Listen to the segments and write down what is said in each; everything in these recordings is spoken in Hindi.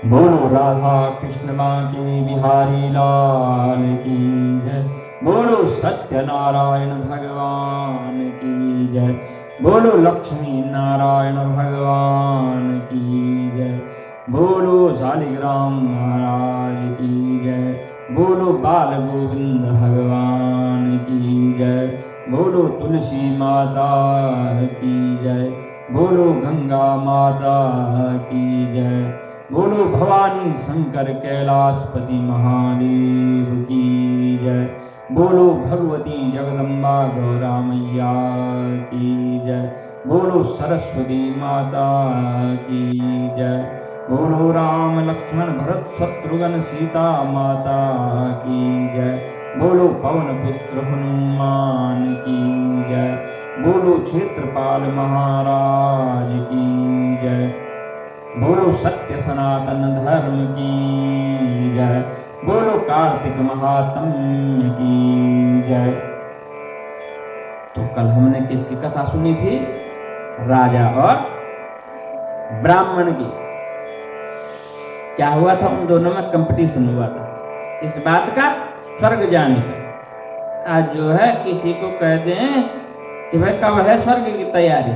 बोलो राधा कृष्ण बांके बिहारी लाल की जय। बोलो सत्यनारायण भगवान की जय। बोलो लक्ष्मी नारायण भगवान की जय। बोलो शालिग्राम महाराज की जय। बोलो बाल गोविंद भगवान की जय। बोलो तुलसी माता की जय। बोलो गंगा माता की जय। बोलो भवानी शंकर कैलाशपति महादेव की जय। बोलो भगवती जगदम्बा गौरा मैया की जय। बोलो सरस्वती माता की जय। बोलो राम लक्ष्मण भरत शत्रुघ्न सीता माता की जय। बोलो पवन पुत्र हनुमान की जय। बोलो क्षेत्रपाल महाराज की जय। बोलो सत्य सनातन धर्म की जय। बोलो कार्तिक महात्म्य की जय। तो कल हमने किसकी कथा सुनी थी? राजा और ब्राह्मण की। क्या हुआ था? उन दोनों में कंपटीशन हुआ था इस बात का, स्वर्ग जाने का। आज जो है किसी को कह दें कि भाई कब है स्वर्ग की तैयारी,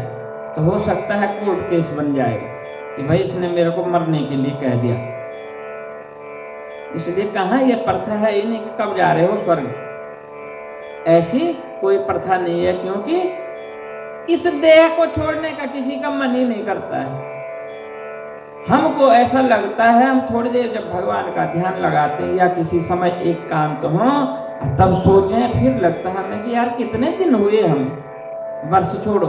तो हो सकता है कोर्ट केस बन जाएगा कि भाई इसने मेरे को मरने के लिए कह दिया। इसलिए कहाँ ये प्रथा है ही नहीं कि कब जा रहे हो स्वर्ग। ऐसी कोई प्रथा नहीं है, क्योंकि इस देह को छोड़ने का किसी का मन ही नहीं करता है। हमको ऐसा लगता है, हम थोड़ी देर जब भगवान का ध्यान लगाते हैं या किसी समय एक काम तो हो तब सोचें, फिर लगता है हमें कि यार कितने दिन हुए, हम वर्ष छोड़ो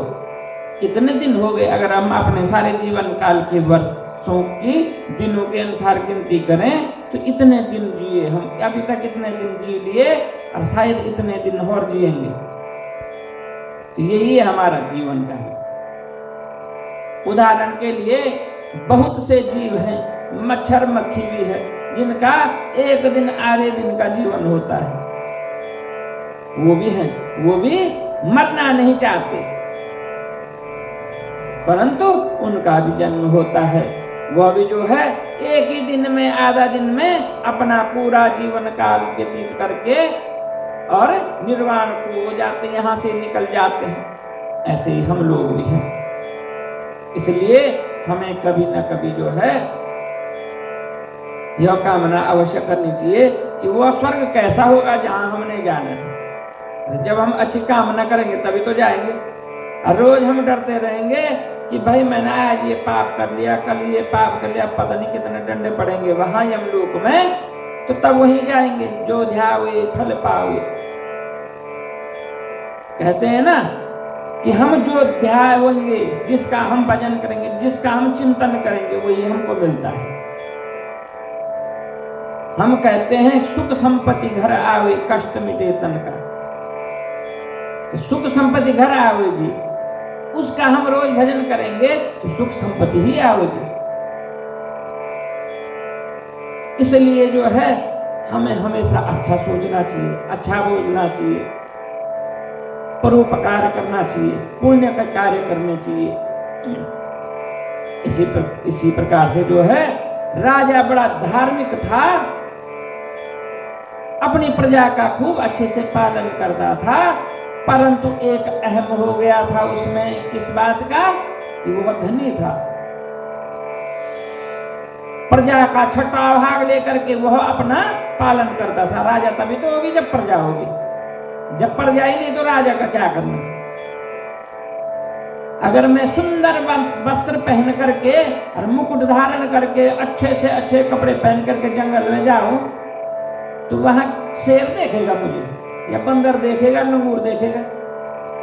कितने दिन हो गए। अगर हम अपने सारे जीवन काल के वर्षों की दिनों के अनुसार गिनती करें तो इतने दिन जिए हम, अभी तक इतने दिन जी लिए और शायद इतने दिन और जिएंगे। तो यही है हमारा जीवन का। उदाहरण के लिए बहुत से जीव हैं, मच्छर मक्खी भी है, जिनका एक दिन आधे दिन का जीवन होता है। वो भी हैं, वो भी मरना नहीं चाहते, परंतु उनका भी जन्म होता है। वह भी जो है एक ही दिन में, आधा दिन में अपना पूरा जीवन काल व्यतीत करके और निर्वाण को हो जाते, यहाँ से निकल जाते हैं। ऐसे ही हम लोग भी हैं। इसलिए हमें कभी न कभी जो है यह कामना अवश्य करनी चाहिए कि वह स्वर्ग कैसा होगा जहां हमने जाना है। जब हम अच्छी कामना करेंगे तभी तो जाएंगे। और रोज हम डरते रहेंगे कि भाई मैंने आज ये पाप कर लिया, कल ये पाप कर लिया, पता नहीं कितने डंडे पड़ेंगे वहां यमलोक में, तो तब वहीं जाएंगे। जो ध्यावे फल पावे, कहते हैं ना कि हम जो ध्याएंगे, जिसका हम भजन करेंगे, जिसका हम चिंतन करेंगे, वही हमको मिलता है। हम कहते हैं सुख संपत्ति घर आवे, कष्ट मिटे तन का। सुख संपत्ति घर आवेगी, उसका हम रोज भजन करेंगे तो सुख संपत्ति ही आवेगी। इसलिए जो है हमें हमेशा अच्छा सोचना चाहिए, अच्छा बोलना चाहिए, परोपकार करना चाहिए, पुण्य का कार्य करने चाहिए। इसी प्रकार से जो है राजा बड़ा धार्मिक था, अपनी प्रजा का खूब अच्छे से पालन करता था, परंतु एक अहम हो गया था उसमें, किस बात का? कि वह धनी था। प्रजा का छठा भाग लेकर के वह अपना पालन करता था। राजा तभी तो होगी जब प्रजा होगी, जब प्रजा ही नहीं तो राजा का क्या करना। अगर मैं सुंदर वस्त्र पहन करके और मुकुट धारण करके अच्छे से अच्छे कपड़े पहन करके जंगल में जाऊं तो वहां शेर देखेगा मुझे, या बंदर देखेगा, लंगूर देखेगा।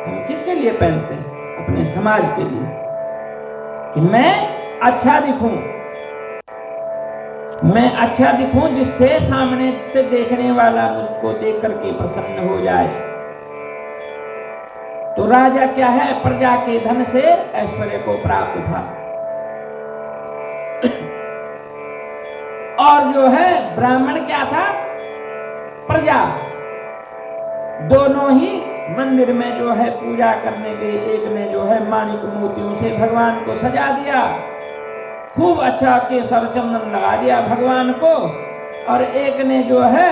हम किसके लिए पहनते हैं? अपने समाज के लिए, कि मैं अच्छा दिखूं, मैं अच्छा दिखूं, जिससे सामने से देखने वाला मुझको देख करके प्रसन्न हो जाए। तो राजा क्या है, प्रजा के धन से ऐश्वर्य को प्राप्त था। और जो है ब्राह्मण क्या था? प्रजा। दोनों ही मंदिर में जो है पूजा करने के, एक ने जो है माणिक मोतियों से भगवान को सजा दिया खूब अच्छा केसर चंदन लगा दिया भगवान को, और एक ने जो है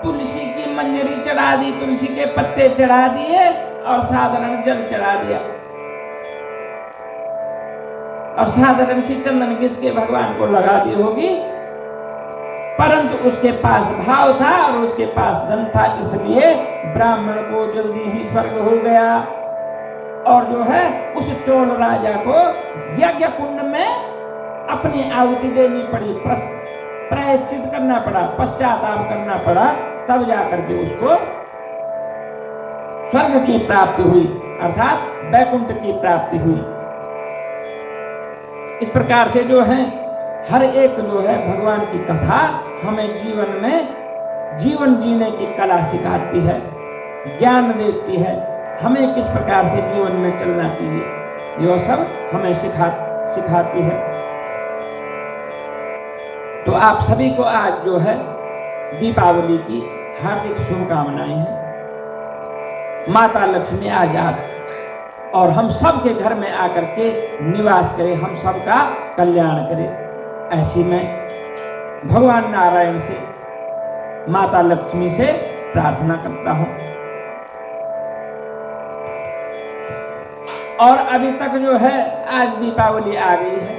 तुलसी की मंजरी चढ़ा दी, तुलसी के पत्ते चढ़ा दिए और साधारण जल चढ़ा दिया। और साधारण सी चंदन किसके भगवान को लगा दी होगी, परंतु उसके पास भाव था और उसके पास धन था, इसलिए ब्राह्मण को जल्दी ही स्वर्ग हो गया। और जो है उस चोल राजा को यज्ञ कुंड में अपनी आहुति देनी पड़ी, प्रायश्चित करना पड़ा, पश्चाताप करना पड़ा, तब जाकर के उसको स्वर्ग की प्राप्ति हुई, अर्थात वैकुंठ की प्राप्ति हुई। इस प्रकार से जो है हर एक जो है भगवान की कथा हमें जीवन में जीवन जीने की कला सिखाती है, ज्ञान देती है, हमें किस प्रकार से जीवन में चलना चाहिए, यह सब हमें सिखाती है। तो आप सभी को आज जो है दीपावली की हार्दिक शुभकामनाएं हैं। माता लक्ष्मी आज आप और हम सब के घर में आकर के निवास करे, हम सबका कल्याण करे, ऐसी मैं भगवान नारायण से, माता लक्ष्मी से प्रार्थना करता हूं। और अभी तक जो है आज दीपावली आ गई है,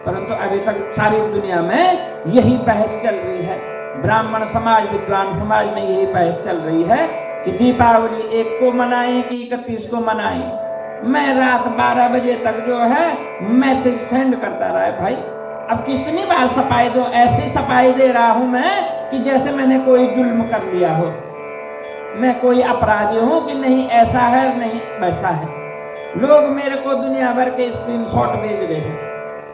परंतु अभी तक सारी दुनिया में यही बहस चल रही है, ब्राह्मण समाज विद्वान समाज में यही बहस चल रही है कि दीपावली 1 को मनाएं कि 31 को मनाएं। मैं रात 12 बजे तक जो है मैसेज सेंड करता रहा है, भाई अब कितनी बार सफाई दो, ऐसी सफाई दे रहा हूं मैं कि जैसे मैंने कोई जुल्म कर लिया हो, मैं कोई अपराधी हूं कि नहीं ऐसा है नहीं वैसा है। लोग मेरे को दुनिया भर के स्क्रीनशॉट भेज रहे हैं,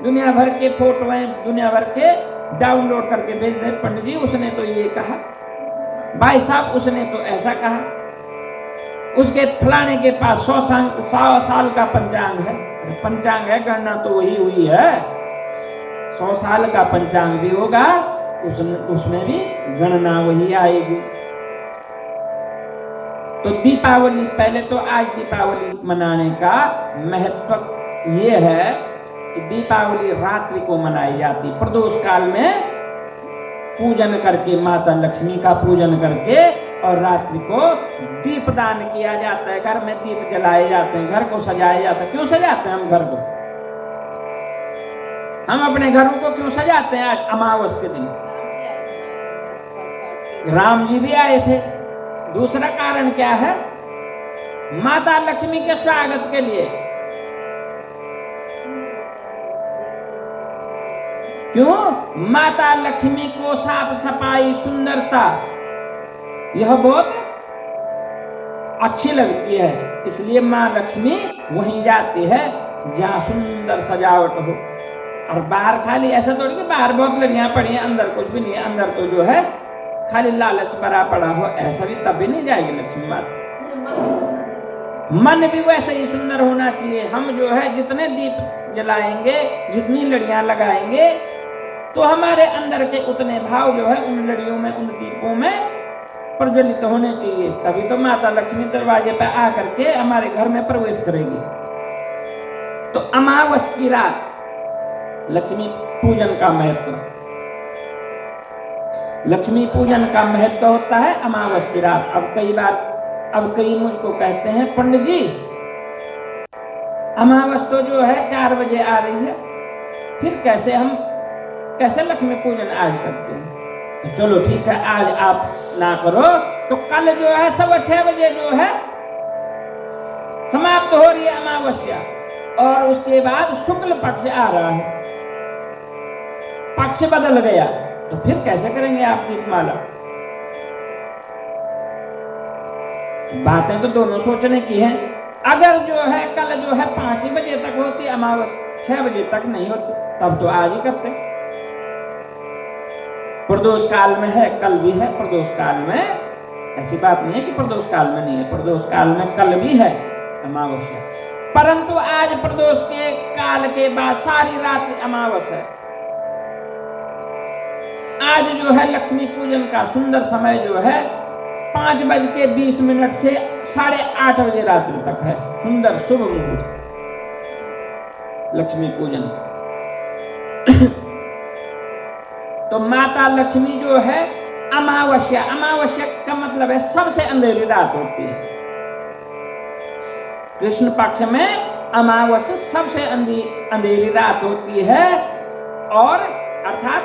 दुनिया भर के फोटोएं दुनिया भर के डाउनलोड करके भेज रहे, पंडित जी उसने तो ये कहा, भाई साहब उसने तो ऐसा कहा, उसके फलाने के पास 100 साल का पंचांग है। पंचांग है, गणना तो वही हुई है, 100 साल का पंचांग भी होगा, उसमें भी गणना वही आएगी। तो दीपावली, पहले तो आज दीपावली मनाने का महत्व ये है कि दीपावली रात्रि को मनाई जाती, प्रदोष काल में पूजन करके, माता लक्ष्मी का पूजन करके, और रात्रि को दीपदान किया जाता है, घर में दीप जलाए जाते हैं, घर को सजाया जाता है। क्यों सजाते हैं हम घर को? हम अपने घरों को क्यों सजाते हैं? आज अमावस के दिन राम जी भी आए थे। दूसरा कारण क्या है? माता लक्ष्मी के स्वागत के लिए। क्यों? माता लक्ष्मी को साफ सफाई सुंदरता यह बहुत अच्छी लगती है, इसलिए माँ लक्ष्मी वहीं जाती है जहाँ सुंदर सजावट हो। और बाहर खाली ऐसा थोड़ी कि बाहर बहुत लड़ियां पड़ी हैं, अंदर कुछ भी नहीं है, अंदर तो जो है खाली लालच भरा पड़ा हो, ऐसा भी तभी नहीं जाएगी लक्ष्मी माता। मन भी वैसे ही सुंदर होना चाहिए। हम जो है जितने दीप जलाएंगे, जितनी लड़ियां लगाएंगे, तो हमारे अंदर के उतने भाव जो है उन लड़ियों में, उन दीपों में प्रज्वलित होने चाहिए, तभी तो माता लक्ष्मी दरवाजे पर आकर के हमारे घर में प्रवेश करेगी। तो अमावस की रात लक्ष्मी पूजन का महत्व, लक्ष्मी पूजन का महत्व होता है अमावस की रात। अब कई मुझको कहते हैं, पंडित जी अमावस तो जो है 4 बजे आ रही है, फिर कैसे लक्ष्मी पूजन आज करते हैं? तो चलो ठीक है, आज आप ना करो तो कल जो है 6:15 बजे जो है समाप्त हो रही है अमावस्या, और उसके बाद शुक्ल पक्ष आ रहा है, पक्ष बदल गया, तो फिर कैसे करेंगे आप दीपमाला? बातें तो दोनों सोचने की हैं। अगर जो है कल जो है 5 बजे तक होती अमावस, 6 बजे तक नहीं होती, तब तो आज ही करते। प्रदोष काल में है, कल भी है, प्रदोष काल में ऐसी बात नहीं है कि प्रदोष काल में नहीं है, प्रदोष काल में कल भी है अमावस्या, परंतु आज प्रदोष के काल के बाद सारी रात अमावस है। आज जो है लक्ष्मी पूजन का सुंदर समय जो है 5:20 से 8:30 बजे रात्रि तक है, सुंदर शुभ मुहूर्त लक्ष्मी पूजन। तो माता लक्ष्मी जो है अमावस्या, अमावस्या का मतलब है सबसे अंधेरी रात होती है। कृष्ण पक्ष में अमावस्या सबसे अंधेरी रात होती है। और अर्थात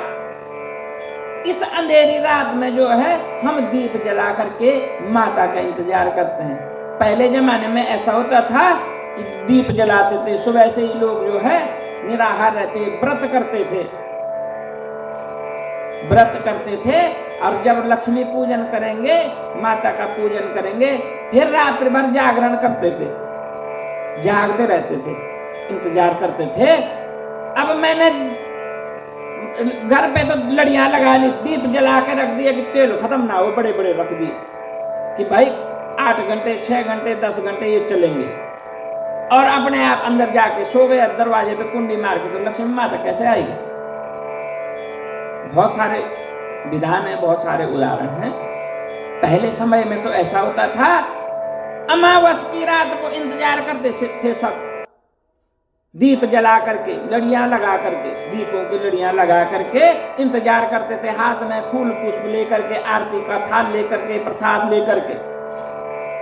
इस अंधेरी रात में जो है हम दीप जला करके माता का इंतजार करते हैं। पहले जमाने में ऐसा होता था कि दीप जलाते थे, सुबह से ही लोग जो है निराहार रहते, व्रत करते थे और जब लक्ष्मी पूजन करेंगे, माता का पूजन करेंगे, फिर रात्रि भर जागरण करते थे, जागते रहते थे, इंतजार करते थे। अब मैंने घर पे तो लड़ियां लगा ली, दीप जला के रख दिया कि तेल खत्म ना हो, बड़े बड़े रख दिए कि भाई 8 घंटे 6 घंटे 10 घंटे ये चलेंगे। और अपने आप अंदर जाके सो गया, दरवाजे पे कुंडी मार के। तो लक्ष्मी माता कैसे आएगी? बहुत सारे विधान है, बहुत सारे उदाहरण हैं। पहले समय में तो ऐसा होता था, अमावस्या की रात को इंतजार करते थे सब, दीप जला करके, लड़ियां लगा करके, दीपों की लड़ियां लगा करके इंतजार करते थे, हाथ में फूल पुष्प लेकर के, आरती का थाल लेकर के, प्रसाद लेकर के,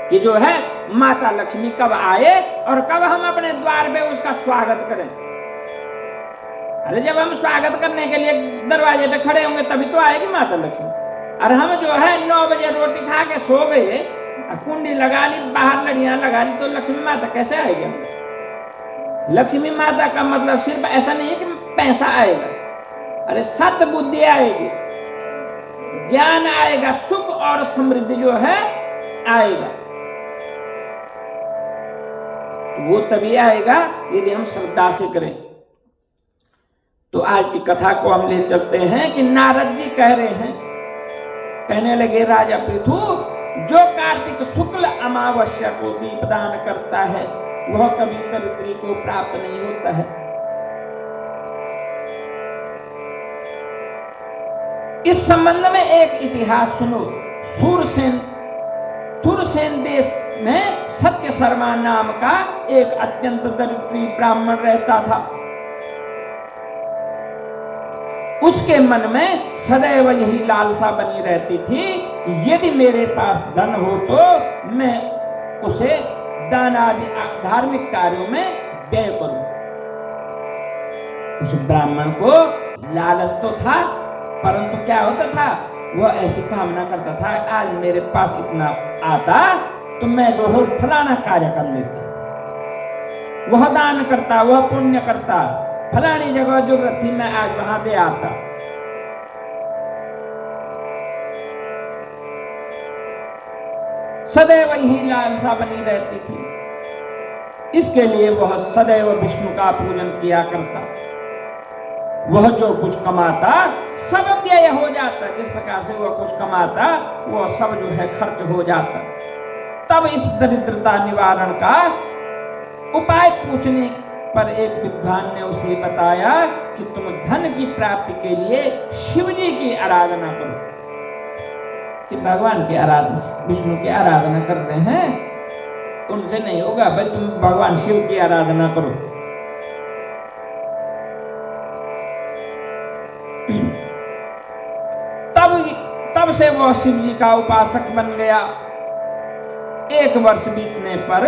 कि जो है माता लक्ष्मी कब आए और कब हम अपने द्वार पे उसका स्वागत करें। अरे जब हम स्वागत करने के लिए दरवाजे पे खड़े होंगे तभी तो आएगी माता लक्ष्मी। और हम जो है 9 बजे रोटी खा के सो गए, कुंडी लगा ली, बाहर लड़ियां लगा ली, तो लक्ष्मी माता कैसे आएगी हमको? लक्ष्मी माता का मतलब सिर्फ ऐसा नहीं है कि पैसा आएगा, अरे सत बुद्धि आएगी, ज्ञान आएगा, सुख और समृद्धि जो है आएगा। वो तभी आएगा यदि हम श्रद्धा से करें। तो आज की कथा को हम ले चलते हैं कि नारद जी कह रहे हैं, कहने लगे, राजा पृथु, जो कार्तिक शुक्ल अमावस्या को दीपदान करता है वह कभी दरिद्री को प्राप्त नहीं होता है। इस संबंध में एक इतिहास सुनो। सुरसेन देश में सत्य शर्मा नाम का एक अत्यंत दरिद्री ब्राह्मण रहता था। उसके मन में सदैव यही लालसा बनी रहती थी कि यदि मेरे पास धन हो तो मैं उसे दान आदि धार्मिक कार्यों में व्यय करूं। उस ब्राह्मण को लालच तो था, परंतु क्या होता था, वह ऐसी कामना करता था, आज मेरे पास इतना आता तो मैं जो फलाना कार्य कर लेता, वह दान करता, वह पुण्य करता, फलानी जगह जरूरत थी मैं आज वहां दे आता। सदैव यही लालसा बनी रहती थी। इसके लिए वह सदैव विष्णु का पूजन किया करता। वह जो कुछ कमाता सब व्यय हो जाता, जिस प्रकार से वह कुछ कमाता वह सब जो है खर्च हो जाता। तब इस दरिद्रता निवारण का उपाय पूछने पर एक विद्वान ने उसे बताया कि तुम धन की प्राप्ति के लिए शिव जी की आराधना करो। कि भगवान की आराधना, विष्णु की आराधना कर रहे हैं, उनसे नहीं होगा भाई, तुम भगवान शिव की आराधना करो। तब से वह शिव जी का उपासक बन गया। 1 वर्ष बीतने पर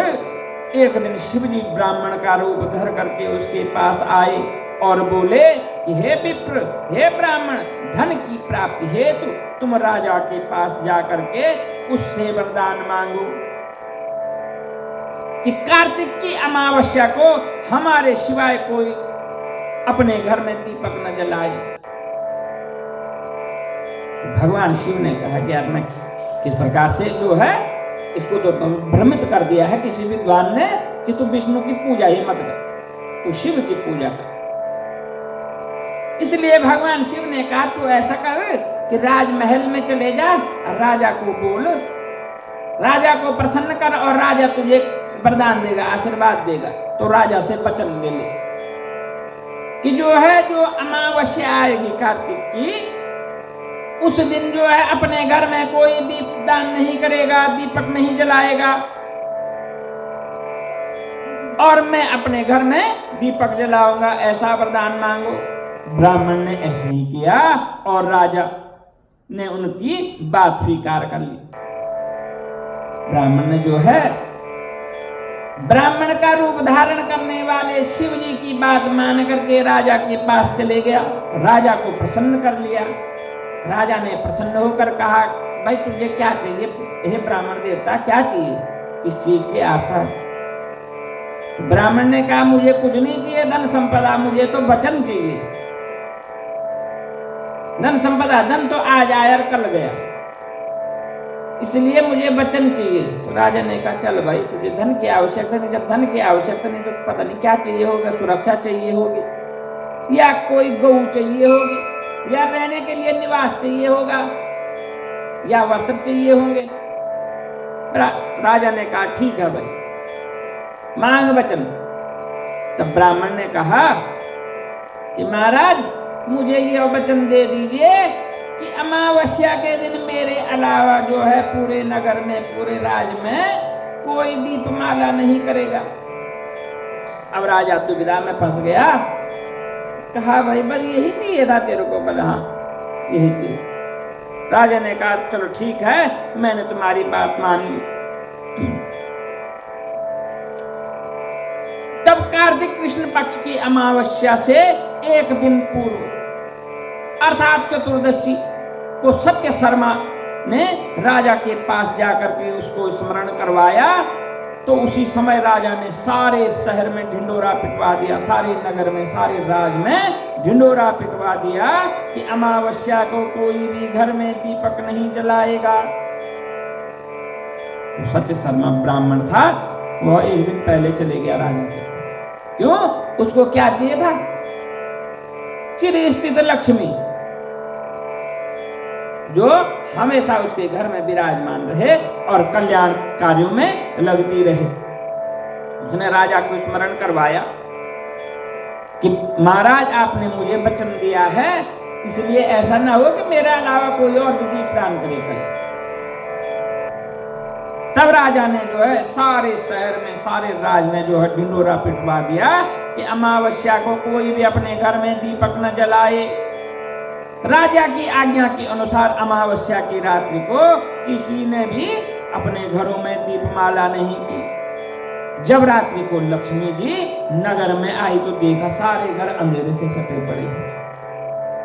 एक दिन शिव जी ब्राह्मण का रूप धर करके उसके पास आए और बोले कि हे विप्र, हे ब्राह्मण, धन की प्राप्ति हेतु तुम राजा के पास जाकर के उससे वरदान मांगो कि कार्तिक की अमावस्या को हमारे सिवाय कोई अपने घर में दीपक न जलाए। भगवान शिव ने कहा कि यार मैं किस प्रकार से जो है इसको तो भ्रमित कर दिया है किसी विद्वान ने कि तू विष्णु की पूजा ही मत कर, तू शिव की पूजा कर। इसलिए भगवान शिव ने कहा तू ऐसा कर कि राजमहल में चले जा, राजा को बोल, राजा को प्रसन्न कर और राजा तुझे वरदान देगा, आशीर्वाद देगा। तो राजा से वचन ले ले कि जो है जो अमावस्या आएगी कार्तिक की, उस दिन जो है अपने घर में कोई दीपदान नहीं करेगा, दीपक नहीं जलाएगा, और मैं अपने घर में दीपक जलाऊंगा, ऐसा वरदान मांगो। ब्राह्मण ने ऐसे ही किया और राजा ने उनकी बात स्वीकार कर ली। ब्राह्मण ने जो है ब्राह्मण का रूप धारण करने वाले शिव जी की बात मान करके राजा के पास चले गया, राजा को प्रसन्न कर लिया। राजा ने प्रसन्न होकर कहा, भाई तुझे क्या चाहिए? हे ब्राह्मण देवता, क्या चाहिए? किस चीज की आशा? ब्राह्मण ने कहा, मुझे कुछ नहीं चाहिए धन संपदा, मुझे तो वचन चाहिए। धन संपदा, धन तो आज आया और कल गया, इसलिए मुझे वचन चाहिए। तो राजा ने कहा, चल भाई तुझे धन की आवश्यकता नहीं, जब धन की आवश्यकता नहीं तो पता नहीं क्या चाहिए होगा, सुरक्षा चाहिए होगी या कोई गऊ चाहिए होगी या रहने के लिए निवास चाहिए होगा या वस्त्र चाहिए होंगे। राजा ने कहा, ठीक है भाई, मांग वचन। तब ब्राह्मण ने कहा कि महाराज मुझे ये वचन दे दीजिए कि अमावस्या के दिन मेरे अलावा जो है पूरे नगर में, पूरे राज्य में कोई दीपमाला नहीं करेगा। अब राजा दुविधा में फंस गया, कहा भाई बस यही चाहिए था तेरे को? बोला हाँ यही चाहिए। राजा ने कहा, चलो ठीक है, मैंने तुम्हारी बात मान ली। तब कार्तिक कृष्ण पक्ष की अमावस्या से एक दिन पूर्व अर्थात चतुर्दशी को सत्य शर्मा ने राजा के पास जाकर के उसको स्मरण करवाया। तो उसी समय राजा ने सारे शहर में ढिंडोरा पिटवा दिया, सारे नगर में, सारे राज में ढिंडोरा पिटवा दिया कि अमावस्या को कोई भी घर में दीपक नहीं जलाएगा। तो सत्य शर्मा ब्राह्मण था, वह एक दिन पहले चले गया राजा के। क्यों? उसको क्या चाहिए था? चिर स्थित लक्ष्मी जो हमेशा उसके घर में विराजमान रहे और कल्याण कार्यों में लगती रहे। उसने राजा को स्मरण करवाया कि महाराज आपने मुझे वचन दिया है, इसलिए ऐसा ना हो कि मेरे अलावा कोई और विधि दान करे। तब राजा ने जो है सारे शहर में, सारे राज में जो है ढिंडोरा पिटवा दिया कि अमावस्या को कोई भी अपने घर में दीपक न जलाए। राजा की आज्ञा के अनुसार अमावस्या की रात्रि को किसी ने भी अपने घरों में दीपमाला नहीं की। जब रात्रि को लक्ष्मी जी नगर में आई तो देखा सारे घर अंधेरे से सटे पड़े हैं,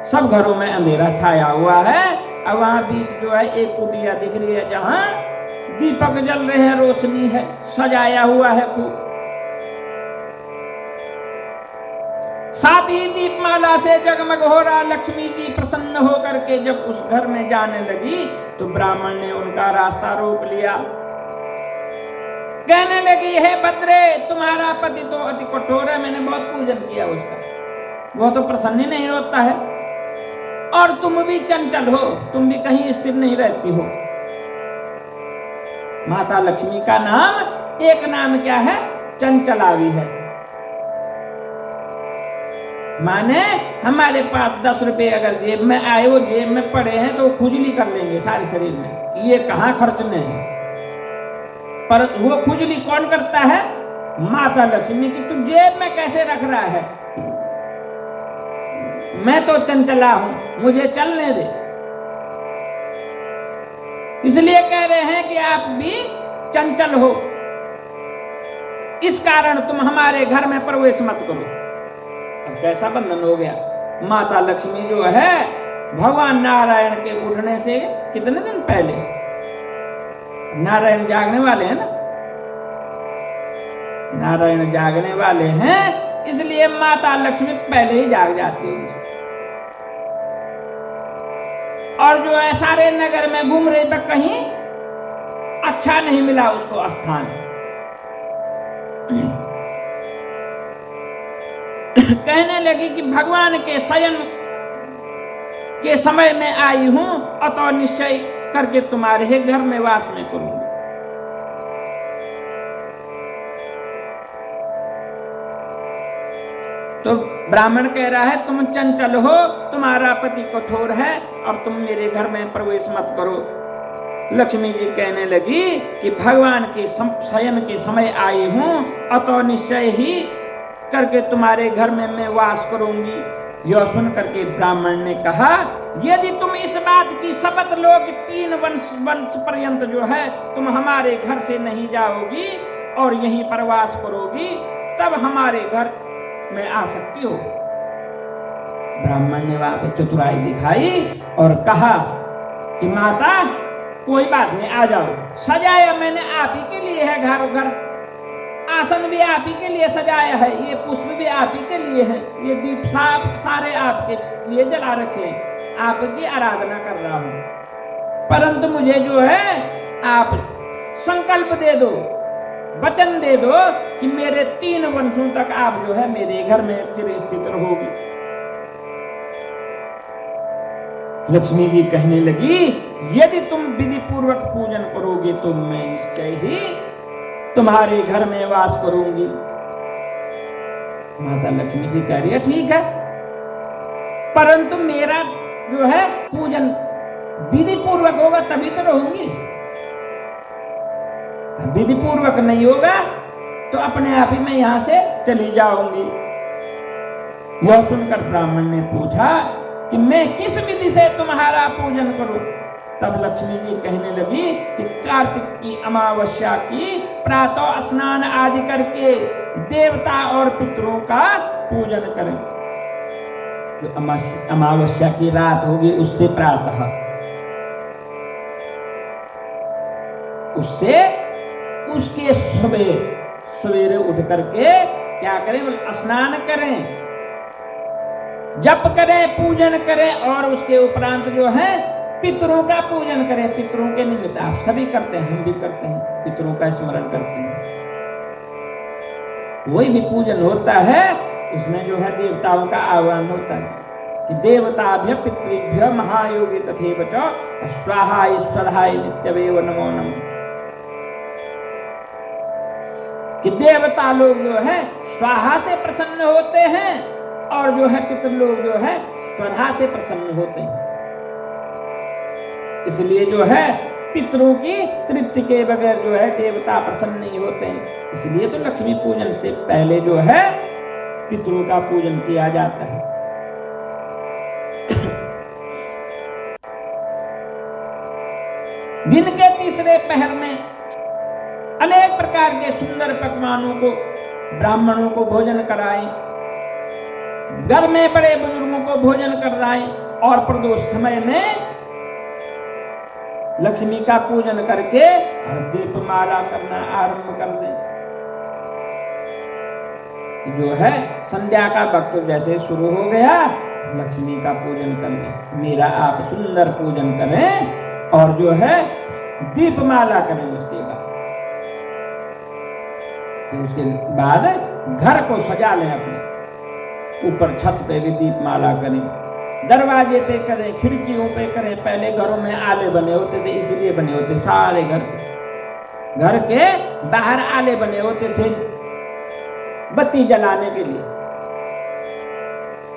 सब घरों में अंधेरा छाया हुआ है। अब वहां बीच जो है एक कुटिया दिख रही है जहां दीपक जल रहे हैं, रोशनी है, सजाया हुआ है खूब। साथ ही दीपमाला से जगमग हो रहा। लक्ष्मी जी प्रसन्न होकर के जब उस घर में जाने लगी तो ब्राह्मण ने उनका रास्ता रोक लिया। कहने लगी, हे भद्रे, तुम्हारा पति तो अति कठोर है, मैंने बहुत पूजन किया उसका, वो तो प्रसन्न ही नहीं होता है, और तुम भी चंचल हो, तुम भी कहीं स्थिर नहीं रहती हो। माता लक्ष्मी का नाम एक नाम क्या है? चंचलावी है। माने हमारे पास 10 रुपए अगर जेब में आए, वो जेब में पड़े हैं तो खुजली कर लेंगे सारे शरीर में, ये कहाँ खर्चने हैं। पर वो खुजली कौन करता है? माता लक्ष्मी की। तू जेब में कैसे रख रहा है? मैं तो चंचला हूं, मुझे चलने दे। इसलिए कह रहे हैं कि आप भी चंचल हो, इस कारण तुम हमारे घर में प्रवेश मत करो। अब कैसा बंधन हो गया? माता लक्ष्मी जो है भगवान नारायण के उठने से कितने दिन पहले, नारायण जागने वाले हैं ना, नारायण जागने वाले हैं, इसलिए माता लक्ष्मी पहले ही जाग जाती है। और जो है सारे नगर में घूम रही पर कहीं अच्छा नहीं मिला उसको स्थान। कहने लगी कि भगवान के शयन के समय में आई हूं, अतः निश्चय करके तुम्हारे ही घर में वास में करूंगी। तो ब्राह्मण कह रहा है, तुम चंचल हो, तुम्हारा पति कठोर है और तुम मेरे घर में प्रवेश मत करो। लक्ष्मी जी कहने लगी कि भगवान के शयन के समय आई हूं, अतः निश्चय ही करके तुम्हारे घर में मैं वास करूंगी। यह सुन करके ब्राह्मण ने कहा, यदि तुम इस बात की शपथ लो कि 3 वंश पर्यंत जो है तुम हमारे घर से नहीं जाओगी और यहीं पर वास करोगी, तब हमारे घर में आ सकती हो। ब्राह्मण ने वहां पर चतुराई दिखाई और कहा कि माता कोई बात नहीं, आ जाओ, सजाया मैंने आप ही के लिए है, घर आसन भी आप ही के लिए सजाया है, ये पुष्प भी आप ही के लिए है, ये दीप सारे आपके लिए जला रखे, आपकी आराधना कर रहा हूं। परंतु मुझे जो है आप संकल्प दे दो, वचन दे दो कि मेरे 3 वंशों तक आप जो है मेरे घर में चिरस्थित रहोगी। लक्ष्मी जी कहने लगी, यदि तुम विधि पूर्वक पूजन करोगे तो मैं निश्चय ही तुम्हारे घर में वास करूंगी। माता लक्ष्मी जी कह रही है, ठीक है, परंतु मेरा जो है पूजन विधि पूर्वक होगा तभी तो रहूंगी, विधि पूर्वक नहीं होगा तो अपने आप ही मैं यहां से चली जाऊंगी। यह सुनकर ब्राह्मण ने पूछा कि मैं किस विधि से तुम्हारा पूजन करूं? तब लक्ष्मी जी कहने लगी कि कार्तिक की अमावस्या की प्रातः स्नान आदि करके देवता और पितरों का पूजन करें। जो अमावस्या की रात होगी उससे प्रातः, उससे उसके सवेरे उठ करके क्या करें? स्नान करें, जप करें, पूजन करें और उसके उपरांत जो है पितरों का पूजन करें। पितरों के निमित्त आप सभी करते हैं, हम भी करते हैं, पितरों का स्मरण करते हैं। कोई भी पूजन होता है उसमें जो है देवताओं का आह्वान होता है कि देवताभ्य पितृभ्य महायोगी तथैव च स्वाहाय स्वधाय नित्यमेव नमो नमः। कि देवता लोग जो है स्वाहा से प्रसन्न होते हैं और जो है पितृलोग जो है स्वधा से प्रसन्न होते हैं। इसलिए जो है पितरों की तृप्ति के बगैर जो है देवता प्रसन्न नहीं होते हैं। इसलिए तो लक्ष्मी पूजन से पहले जो है पितरों का पूजन किया जाता है। दिन के तीसरे पहर में अनेक प्रकार के सुंदर पकवानों को ब्राह्मणों को भोजन कराएं, घर में बड़े बुजुर्गों को भोजन कराएं और प्रदोष समय में लक्ष्मी का पूजन करके और दीपमाला करना आरंभ कर दें। जो है संध्या का वक्त जैसे शुरू हो गया, लक्ष्मी का पूजन कर लें। मेरा आप सुंदर पूजन करें और जो है दीपमाला करें। उसके बाद घर को सजा लें, अपने ऊपर छत पे भी दीपमाला करें, दरवाजे पे करें, खिड़कियों पे करें। पहले घरों में आले बने होते थे, इसलिए बने होते सारे घर के बाहर आले बने होते थे बत्ती जलाने के लिए।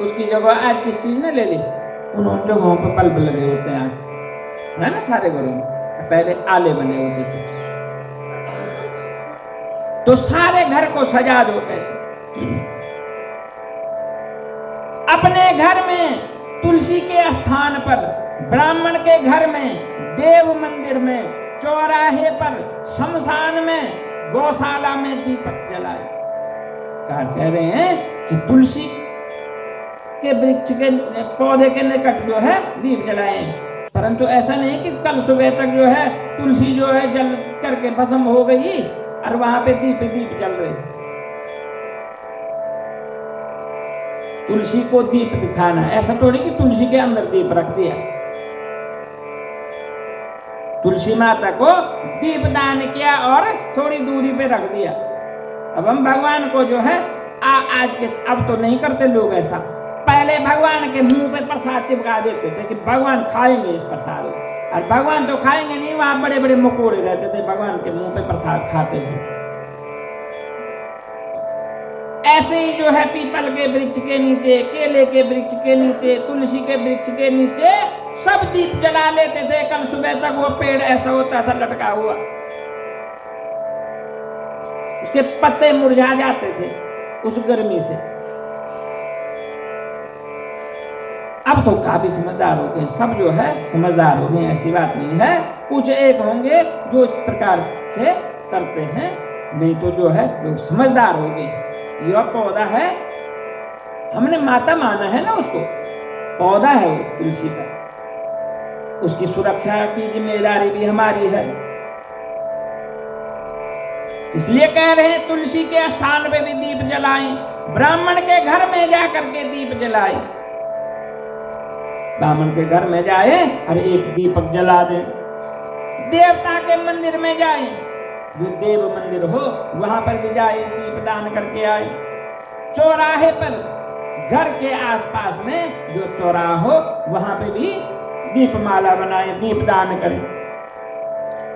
उसकी जगह आज किस चीज ने ले ली? उन जगहों पर बल्ब लगे होते हैं, है ना, सारे घरों में। पहले आले बने होते थे तो सारे घर को सजा देते थे। अपने घर में तुलसी के स्थान पर, ब्राह्मण के घर में, देव मंदिर में, चौराहे पर, शमशान में, गौशाला में दीपक जलाए। कह रहे हैं कि तुलसी के वृक्ष के पौधे के निकट जो है दीप जलाए। परंतु ऐसा नहीं कि कल सुबह तक जो है तुलसी जो है जल करके भस्म हो गई और वहां पे दीप जल रहे। तुलसी को दीप दिखाना, ऐसा थोड़ी कि तुलसी के अंदर दीप रख दिया। तुलसी माता को दीप दान किया और थोड़ी दूरी पे रख दिया। अब हम भगवान को जो है आज के अब तो नहीं करते लोग ऐसा। पहले भगवान के मुंह पे प्रसाद चिपका देते थे कि भगवान खाएंगे इस प्रसाद, और भगवान तो खाएंगे नहीं, वहां बड़े बड़े मकोड़े रहते थे, भगवान के मुंह पे प्रसाद खाते थे। ऐसे ही जो है पीपल के वृक्ष के नीचे, केले के वृक्ष के नीचे, तुलसी के वृक्ष के नीचे सब दीप जला लेते थे। कल सुबह तक वो पेड़ ऐसा होता था लटका हुआ, उसके पत्ते मुरझा जाते थे उस गर्मी से। अब तो काफी समझदार हो गए, सब जो है समझदार हो गए, ऐसी बात नहीं है। कुछ एक होंगे जो इस प्रकार से करते हैं, नहीं तो जो है लोग समझदार हो गए। यह पौधा है, हमने माता माना है ना उसको, पौधा है वो तुलसी का, उसकी सुरक्षा की जिम्मेदारी भी हमारी है। इसलिए कह रहे हैं तुलसी के स्थान पे भी दीप जलाएं, ब्राह्मण के घर में जाकर के दीप जलाएं। ब्राह्मण के घर में जाए और एक दीपक जला दे। देवता के मंदिर में जाए, जो देव मंदिर हो वहां पर भी जाए, दीप दान करके आए। चौराहे पर, घर के आसपास में जो चौराहा हो वहां पे भी दीपमाला बनाए, दीप दान करें।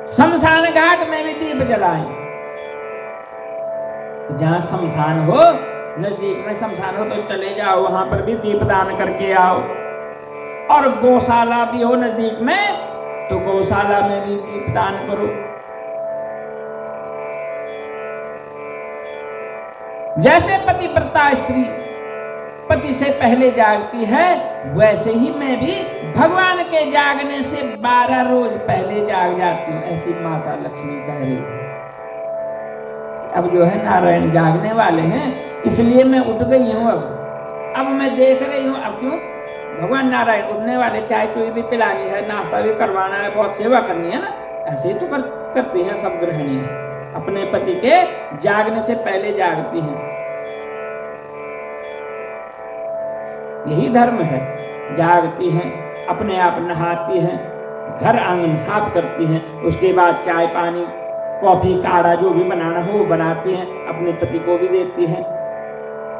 शमशान घाट में भी दीप जलाएं। जहां शमशान हो, नजदीक में शमशान हो तो चले जाओ, वहां पर भी दीप दान करके आओ। और गौशाला भी हो नजदीक में तो गौशाला में भी दीप दान करो। जैसे पतिव्रता स्त्री पति से पहले जागती है, वैसे ही मैं भी भगवान के जागने से 12 रोज पहले जाग जाती हूँ, ऐसी माता लक्ष्मी कह रही है। अब जो है नारायण जागने वाले हैं, इसलिए मैं उठ गई हूँ। अब मैं देख रही हूँ, अब क्यों भगवान नारायण उठने वाले, चाय चोई भी पिलानी है, नाश्ता भी करवाना है, बहुत सेवा करनी है ना, ऐसे ही तो करती हैं सब गृहिणी, अपने पति के जागने से पहले जागती हैं। यही धर्म है, जागती हैं, अपने आप नहाती हैं, घर आंगन साफ करती हैं, उसके बाद चाय पानी कॉफी काढ़ा जो भी बनाना हो वो बनाती हैं, अपने पति को भी देती हैं।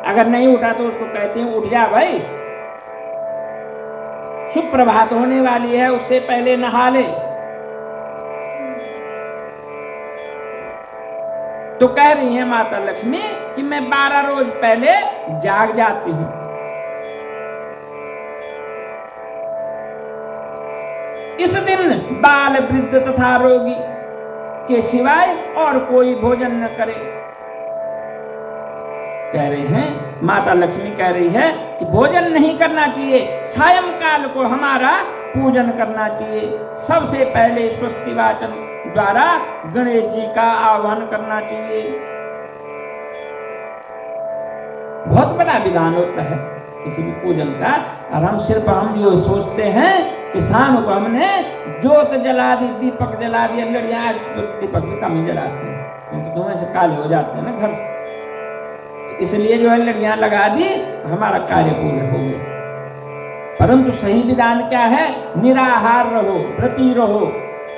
अगर नहीं उठा तो उसको कहती हैं उठ जा भाई, सुप्रभात होने वाली है, उससे पहले नहा ले। तो कह रही है माता लक्ष्मी कि मैं 12 रोज पहले जाग जाती हूं। इस दिन बाल वृद्ध तथा रोगी के सिवाय और कोई भोजन न करे। कह रहे हैं माता लक्ष्मी कह रही है कि भोजन नहीं करना चाहिए, सायंकाल को हमारा पूजन करना चाहिए। सबसे पहले स्वस्ति वाचन द्वारा गणेश जी का आह्वान करना चाहिए। बहुत बड़ा विधान होता है किसी भी पूजन का। और हम सिर्फ ये सोचते हैं कि शाम को हमने जोत जला दी, दीपक जला दिया, लड़ियां आज तो दीपक भी कम ही जलाते हैं क्योंकि धुएं से काले हो जाते हैं ना घर, इसलिए जो है लड़ियां लगा दी, हमारा कार्य पूर्ण हो गया। परंतु सही विधान क्या है? निराहार रहो, व्रती रहो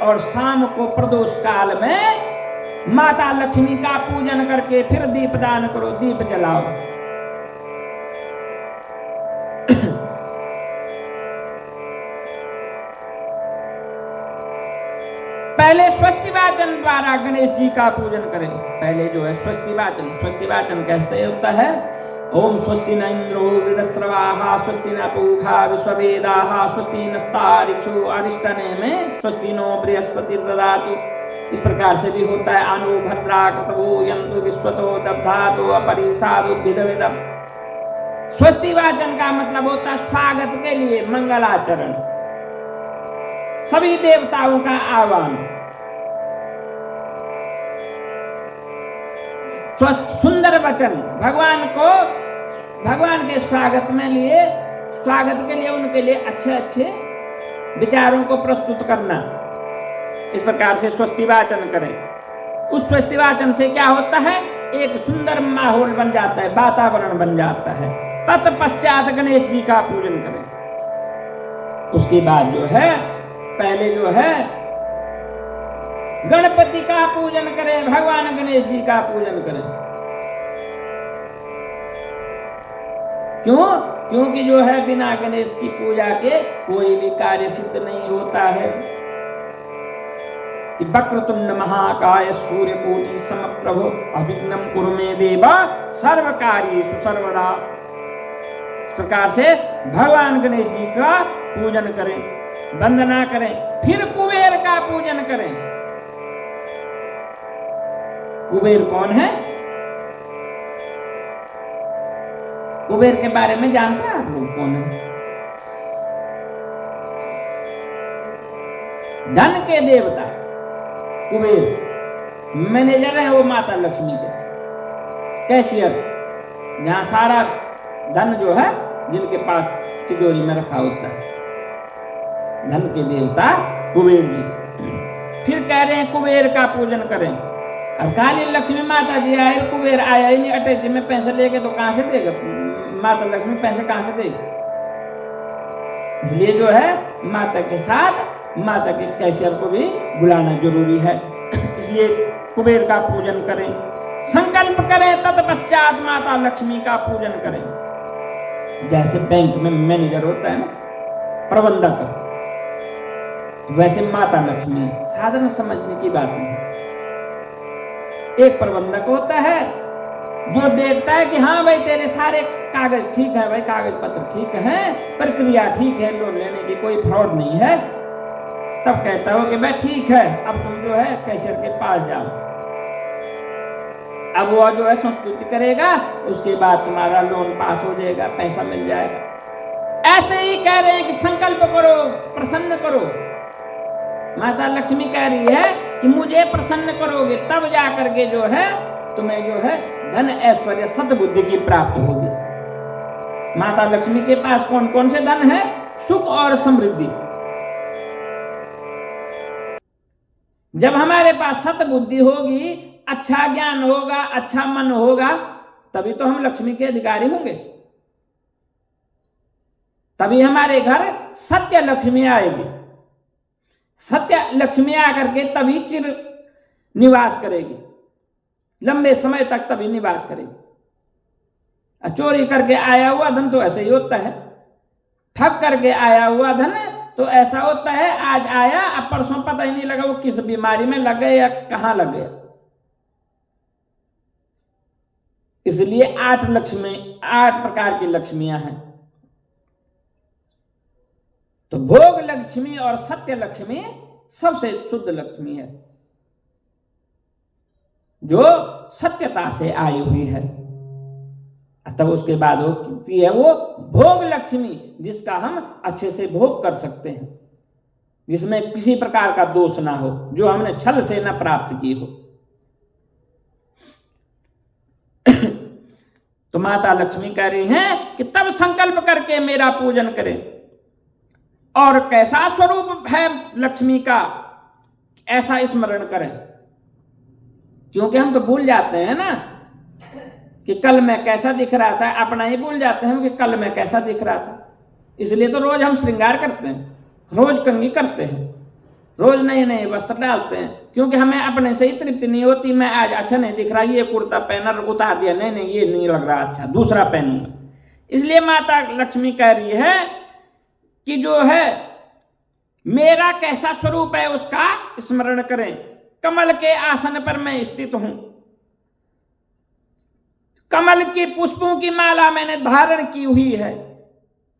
और शाम को प्रदोष काल में माता लक्ष्मी का पूजन करके फिर दीपदान करो, दीप जलाओ। पहले स्वस्ति वाचन द्वारा गणेश जी का पूजन करें। पहले जो है स्वस्ति वाचन कैसे होता है? ओम स्वस्ति न इंद्रो विदस्रवाहा, स्वस्ति न पूषा विश्ववेदाः, स्वस्ति नस्तारिक्षो अरिष्टने में स्वस्ति नो बृहस्पति ददातु। इस प्रकार से भी होता है। आनो भद्रा कृतवो यन्तु विश्वतो दब्धातो अपरिसादु विदविदम्। स्वस्ति वाचन का मतलब होता है स्वागत के लिए मंगलाचरण, सभी देवताओं का आह्वान, सुंदर वचन, भगवान के स्वागत के लिए उनके लिए अच्छे अच्छे विचारों को प्रस्तुत करना। इस प्रकार से स्वस्ति वाचन करें। उस स्वस्ति वाचन से क्या होता है? एक सुंदर माहौल बन जाता है, वातावरण बन जाता है। तत्पश्चात गणेश जी का पूजन करें। उसके बाद जो है पहले जो है गणपति का पूजन करें, भगवान गणेश जी का पूजन करें। क्यों? क्योंकि जो है बिना गणेश की पूजा के कोई भी कार्य सिद्ध नहीं होता है। कि वक्रतुंड महाकाय सूर्यकोटि समप्रभ अविघ्नं कुरु मे देव सर्वकार्येषु सर्वदा। इस प्रकार से भगवान गणेश जी का पूजन करें, वंदना करें। फिर कुबेर का पूजन करें। कुबेर कौन है? कुबेर के बारे में जानते हैं आप लोग? कौन है? धन के देवता कुबेर, मैनेजर है वो माता लक्ष्मी के, कैशियर, जहां सारा धन जो है जिनके पास तिजोरी में रखा होता है, धन के देवता कुबेर जी। फिर कह रहे हैं कुबेर का पूजन करें। अब काली लक्ष्मी माता जी आए, कुबेर आया ही नहीं, अटैची में पैसे लेके तो कहां से देगा माता लक्ष्मी, पैसे कहां से देगी। इसलिए जो है माता के साथ माता के कैशियर को भी बुलाना जरूरी है। इसलिए कुबेर का पूजन करें, संकल्प करें, तत्पश्चात माता लक्ष्मी का पूजन करें। जैसे बैंक में मैनेजर होता है ना, प्रबंधक, वैसे माता लक्ष्मी साधारण समझने की बात नहीं। एक प्रबंधक होता है जो देखता है कि हाँ भाई तेरे सारे कागज ठीक है, भाई कागज पत्र ठीक है, प्रक्रिया ठीक है, लोन लेने की कोई फ्रॉड नहीं है, तब कहता हो कि भाई ठीक है, अब तुम जो है कैशियर के पास जाओ। अब वो जो है संस्तुति करेगा, उसके बाद तुम्हारा लोन पास हो जाएगा, पैसा मिल जाएगा। ऐसे ही कह रहे हैं कि संकल्प करो, प्रसन्न करो। माता लक्ष्मी कह रही है कि मुझे प्रसन्न करोगे तब जा करके जो है तुम्हें जो है धन ऐश्वर्य सद्बुद्धि की प्राप्त होगी। माता लक्ष्मी के पास कौन कौन से धन है? सुख और समृद्धि। जब हमारे पास सद्बुद्धि होगी, अच्छा ज्ञान होगा, अच्छा मन होगा, तभी तो हम लक्ष्मी के अधिकारी होंगे, तभी हमारे घर सत्य लक्ष्मी आएगी। सत्य लक्ष्मी आकर के तभी चिर निवास करेगी, लंबे समय तक तभी निवास करेगी। चोरी करके आया हुआ धन तो ऐसे ही होता है, ठग करके आया हुआ धन तो ऐसा होता है, आज आया अब परसों पता ही नहीं लगा वो किस बीमारी में लग गए या कहां लग गया। इसलिए 8 प्रकार की लक्ष्मियां हैं। तो भोग लक्ष्मी और सत्य लक्ष्मी सबसे शुद्ध लक्ष्मी है, जो सत्यता से आई हुई है। तब उसके बाद वो कितनी है? वो भोग लक्ष्मी, जिसका हम अच्छे से भोग कर सकते हैं, जिसमें किसी प्रकार का दोष ना हो, जो हमने छल से ना प्राप्त की हो। तो माता लक्ष्मी कह रही हैं कि तब संकल्प करके मेरा पूजन करें। और कैसा स्वरूप है लक्ष्मी का, ऐसा स्मरण करें। क्योंकि हम तो भूल जाते हैं ना कि कल मैं कैसा दिख रहा था, अपना ही भूल जाते हैं कि कल मैं कैसा दिख रहा था। इसलिए तो रोज हम श्रृंगार करते हैं, रोज कंघी करते हैं, रोज नए नए वस्त्र डालते हैं, क्योंकि हमें अपने से ही तृप्ति नहीं होती। मैं आज अच्छा नहीं दिख रहा, ये कुर्ता पहना उतार दिया, नहीं ये नहीं लग रहा अच्छा, दूसरा पहनूंगा। इसलिए माता लक्ष्मी कह रही है कि जो है मेरा कैसा स्वरूप है उसका स्मरण करें। कमल के आसन पर मैं स्थित हूं, कमल के पुष्पों की माला मैंने धारण की हुई है।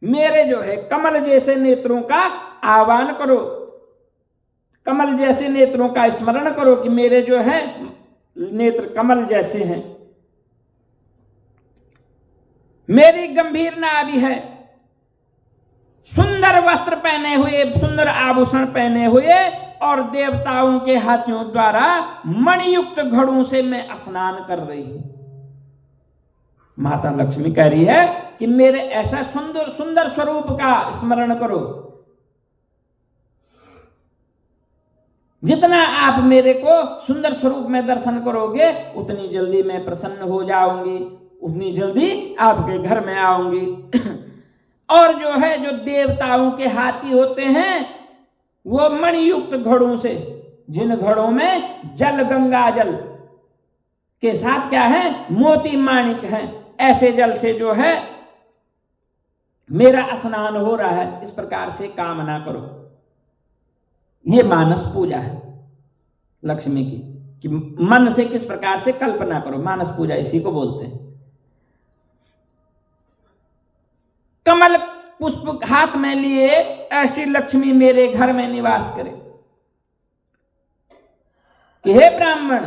मेरे जो है कमल जैसे नेत्रों का आह्वान करो, कमल जैसे नेत्रों का स्मरण करो कि मेरे जो है नेत्र कमल जैसे हैं। मेरी गंभीर नाभि है, सुंदर वस्त्र पहने हुए, सुंदर आभूषण पहने हुए, और देवताओं के हाथियों द्वारा मणियुक्त घड़ों से मैं स्नान कर रही हूं। माता लक्ष्मी कह रही है कि मेरे ऐसा सुंदर सुंदर स्वरूप का स्मरण करो। जितना आप मेरे को सुंदर स्वरूप में दर्शन करोगे, उतनी जल्दी मैं प्रसन्न हो जाऊंगी, उतनी जल्दी आपके घर में आऊंगी। और जो है जो देवताओं के हाथी होते हैं, वो मणियुक्त घड़ों से, जिन घड़ों में जल गंगा जल के साथ क्या है, मोती माणिक हैं, ऐसे जल से जो है मेरा स्नान हो रहा है। इस प्रकार से कामना करो। ये मानस पूजा है लक्ष्मी की, कि मन से किस प्रकार से कल्पना करो। मानस पूजा इसी को बोलते हैं। कमल पुष्प हाथ में लिए ऐसी लक्ष्मी मेरे घर में निवास करे। कि हे ब्राह्मण,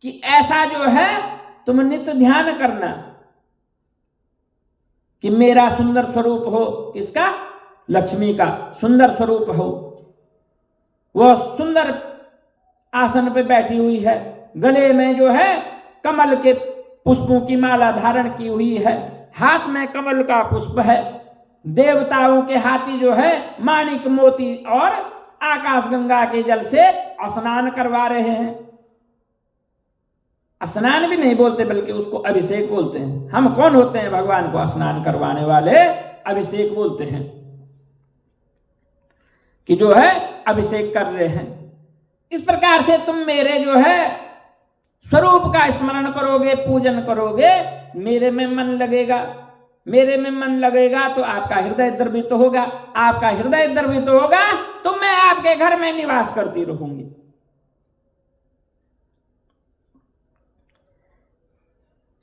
कि ऐसा जो है तुम नित्य ध्यान करना कि मेरा सुंदर स्वरूप हो। किसका? लक्ष्मी का सुंदर स्वरूप हो। वह सुंदर आसन पे बैठी हुई है, गले में जो है कमल के पुष्पों की माला धारण की हुई है, हाथ में कमल का पुष्प है। देवताओं के हाथी जो है माणिक मोती और आकाश गंगा के जल से स्नान करवा रहे हैं। स्नान भी नहीं बोलते बल्कि उसको अभिषेक बोलते हैं। हम कौन होते हैं भगवान को स्नान करवाने वाले? अभिषेक बोलते हैं कि जो है अभिषेक कर रहे हैं। इस प्रकार से तुम मेरे जो है स्वरूप का स्मरण करोगे, पूजन करोगे, मेरे में मन लगेगा। मेरे में मन लगेगा तो आपका हृदय द्रवित होगा, आपका हृदय द्रवित होगा तो मैं आपके घर में निवास करती रहूंगी।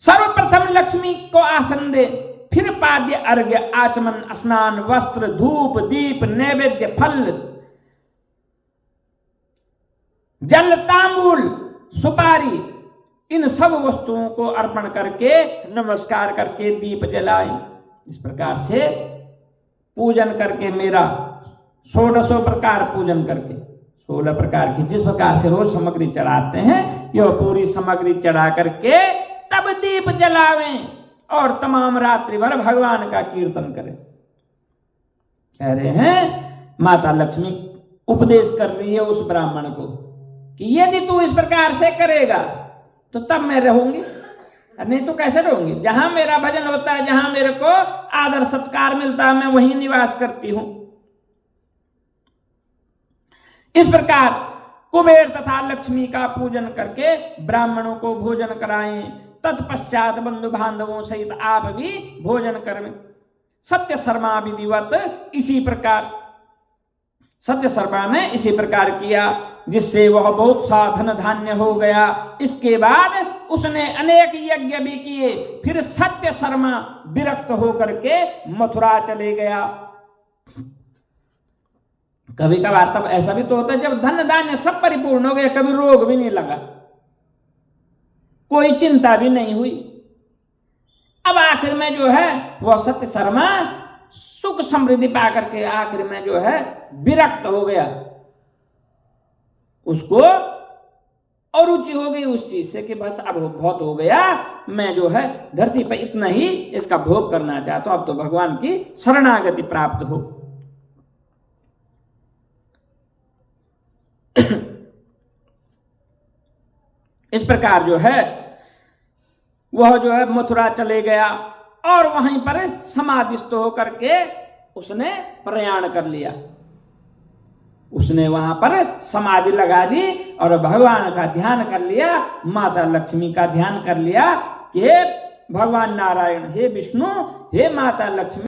सर्वप्रथम लक्ष्मी को आसन दे, फिर पाद्य अर्घ्य आचमन स्नान वस्त्र धूप दीप नैवेद्य फल जल तांबूल सुपारी इन सब वस्तुओं को अर्पण करके नमस्कार करके दीप जलाएं। इस प्रकार से पूजन करके मेरा 16 प्रकार पूजन करके 16 प्रकार की जिस प्रकार से रोज सामग्री चढ़ाते हैं यह पूरी सामग्री चढ़ा करके तब दीप जलावें और तमाम रात्रि भर भगवान का कीर्तन करें। कह रहे हैं माता लक्ष्मी उपदेश कर रही है उस ब्राह्मण को कि यदि तू इस प्रकार से करेगा तो तब मैं रहूंगी, नहीं तो कैसे रहूंगी? जहां मेरा भजन होता है, जहां मेरे को आदर सत्कार मिलता है, मैं वहीं निवास करती हूं। इस प्रकार कुबेर तथा लक्ष्मी का पूजन करके ब्राह्मणों को भोजन कराएं। तत्पश्चात बंधु बांधवों सहित आप भी भोजन करें। सत्य शर्मा विधिवत इसी प्रकार सत्य शर्मा ने इसी प्रकार किया, जिससे वह बहुत सा धन धान्य हो गया। इसके बाद उसने अनेक यज्ञ भी किए। फिर सत्य शर्मा विरक्त होकर के मथुरा चले गया। कभी कभार तब ऐसा भी तो होता है जब धन धान्य सब परिपूर्ण हो गया, कभी रोग भी नहीं लगा, कोई चिंता भी नहीं हुई। अब आखिर में जो है वह सत्य शर्मा सुख समृद्धि पा करके आखिर में जो है विरक्त हो गया। उसको अरुचि हो गई उस चीज से कि बस अब बहुत हो गया, मैं जो है धरती पर इतना ही इसका भोग करना चाहता हूं, अब तो भगवान की शरणागति प्राप्त हो। इस प्रकार जो है वह जो है मथुरा चले गया और वहीं पर समाधिस्थ होकर के उसने प्रयाण कर लिया। उसने वहां पर समाधि लगा ली और भगवान का ध्यान कर लिया, माता लक्ष्मी का ध्यान कर लिया कि हे भगवान नारायण, हे विष्णु, हे माता लक्ष्मी।